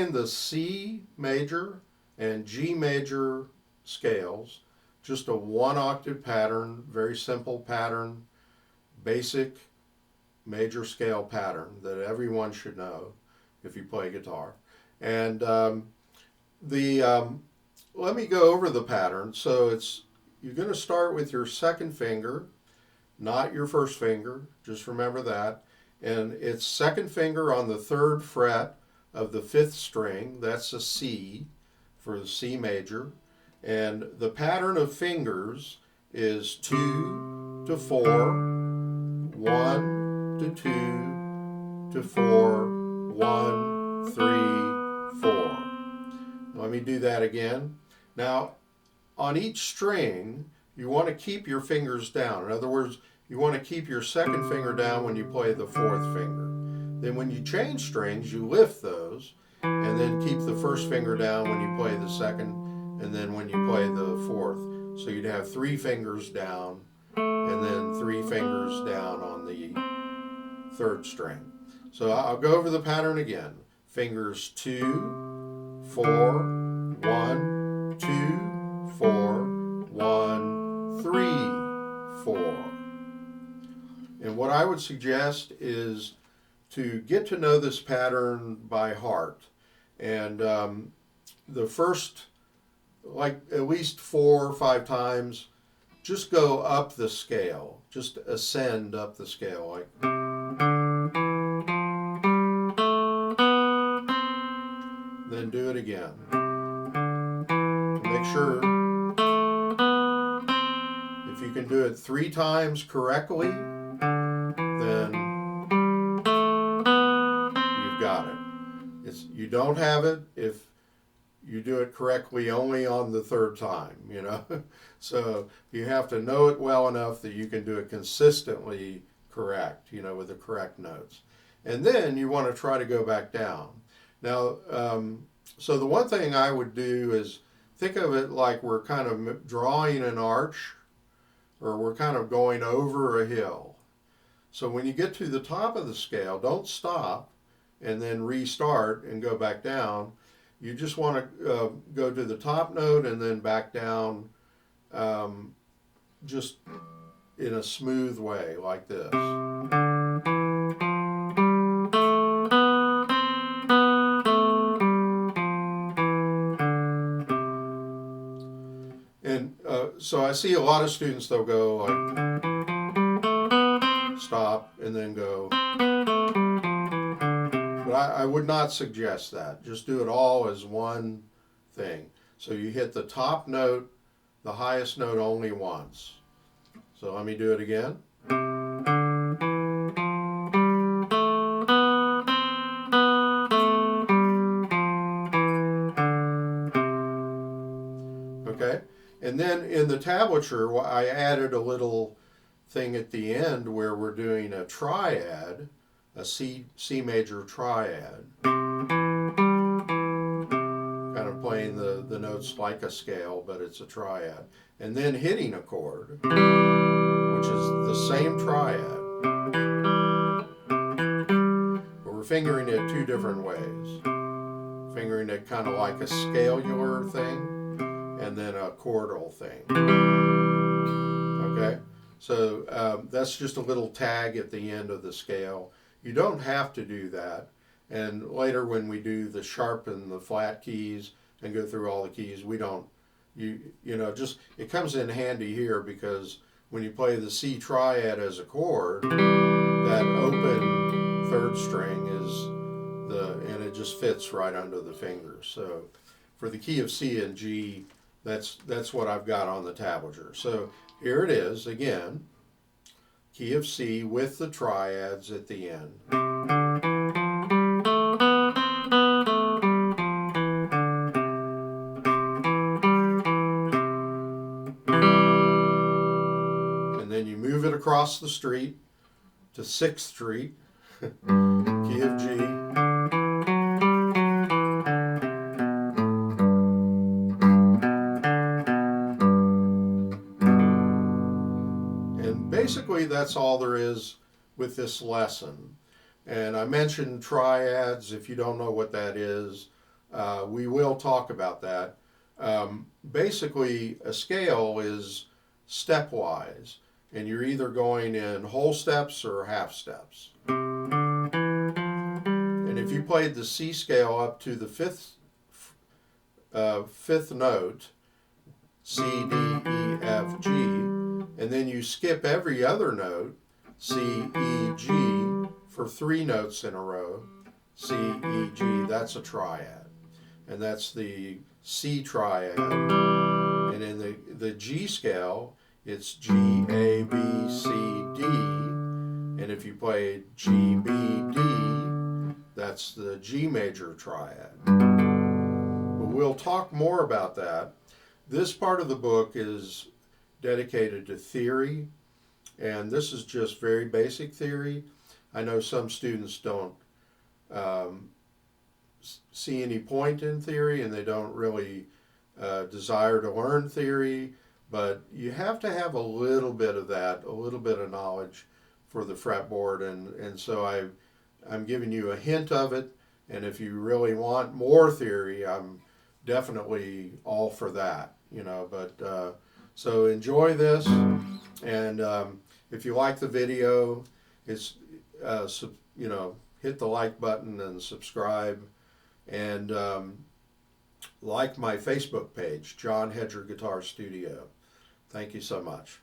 playing the C major and G major scales, just a 1-octave pattern, very simple pattern, basic major scale pattern that everyone should know if you play guitar. And let me go over the pattern. So you're going to start with your second finger, not your first finger, just remember that. And it's second finger on the 3rd fret of the 5th string, that's a C for the C major. And the pattern of fingers is 2 to 4, 1 to 2 to 4, 1, 3, 4. Let me do that again. Now, on each string, you want to keep your fingers down. In other words, you want to keep your second finger down when you play the 4th finger. Then when you change strings, you lift those, and then keep the first finger down when you play the second, and then when you play the 4th. So you'd have 3 fingers down, and then 3 fingers down on the 3rd string. So I'll go over the pattern again. Fingers 2, 4, 1, 2, 4, 1, 3, 4. And what I would suggest is to get to know this pattern by heart. And the first, like at least 4 or 5 times, just go up the scale. Just ascend up the scale. Like, then do it again. Make sure if you can do it 3 times correctly, then you've got it. You don't have it if you do it correctly only on the 3rd time, you know. So you have to know it well enough that you can do it consistently correct, you know, with the correct notes. And then you want to try to go back down. Now, so the one thing I would do is think of it like we're kind of drawing an arch, or we're kind of going over a hill. So when you get to the top of the scale, don't stop and then restart and go back down. You just want to go to the top note and then back down, just in a smooth way like this. And so I see a lot of students, they'll go like, stop, and then go. But I would not suggest that. Just do it all as one thing. So you hit the top note, the highest note only once. So let me do it again. Okay, and then in the tablature, I added a little thing at the end where we're doing a triad, a C major triad, kind of playing the notes like a scale, but it's a triad, and then hitting a chord, which is the same triad, but we're fingering it 2 different ways. Fingering it kind of like a scalular thing, and then a chordal thing. Okay, so that's just a little tag at the end of the scale. You don't have to do that. And later when we do the sharp and the flat keys and go through all the keys, we don't, you know, just, it comes in handy here because when you play the C triad as a chord, that open 3rd string is and it just fits right under the fingers. So for the key of C and G, that's what I've got on the tablature. So here it is again, key of C with the triads at the end. And then you move it across the street to 6th Street, key of G. Basically, that's all there is with this lesson. And I mentioned triads. If you don't know what that is, we will talk about that. Basically, a scale is stepwise, and you're either going in whole steps or half steps. And if you played the C scale up to the fifth note, C, D, E, F, G, and then you skip every other note, C, E, G, for 3 notes in a row, C, E, G, that's a triad. And that's the C triad. And in the G scale, it's G, A, B, C, D. And if you play G, B, D, that's the G major triad. But we'll talk more about that. This part of the book is dedicated to theory, and this is just very basic theory. I know some students don't see any point in theory, and they don't really desire to learn theory, but you have to have a little bit of that, a little bit of knowledge for the fretboard, and so I'm giving you a hint of it, and if you really want more theory, I'm definitely all for that, but so enjoy this, and if you like the video, it's hit the like button and subscribe, and like my Facebook page, John Hedger Guitar Studio. Thank you so much.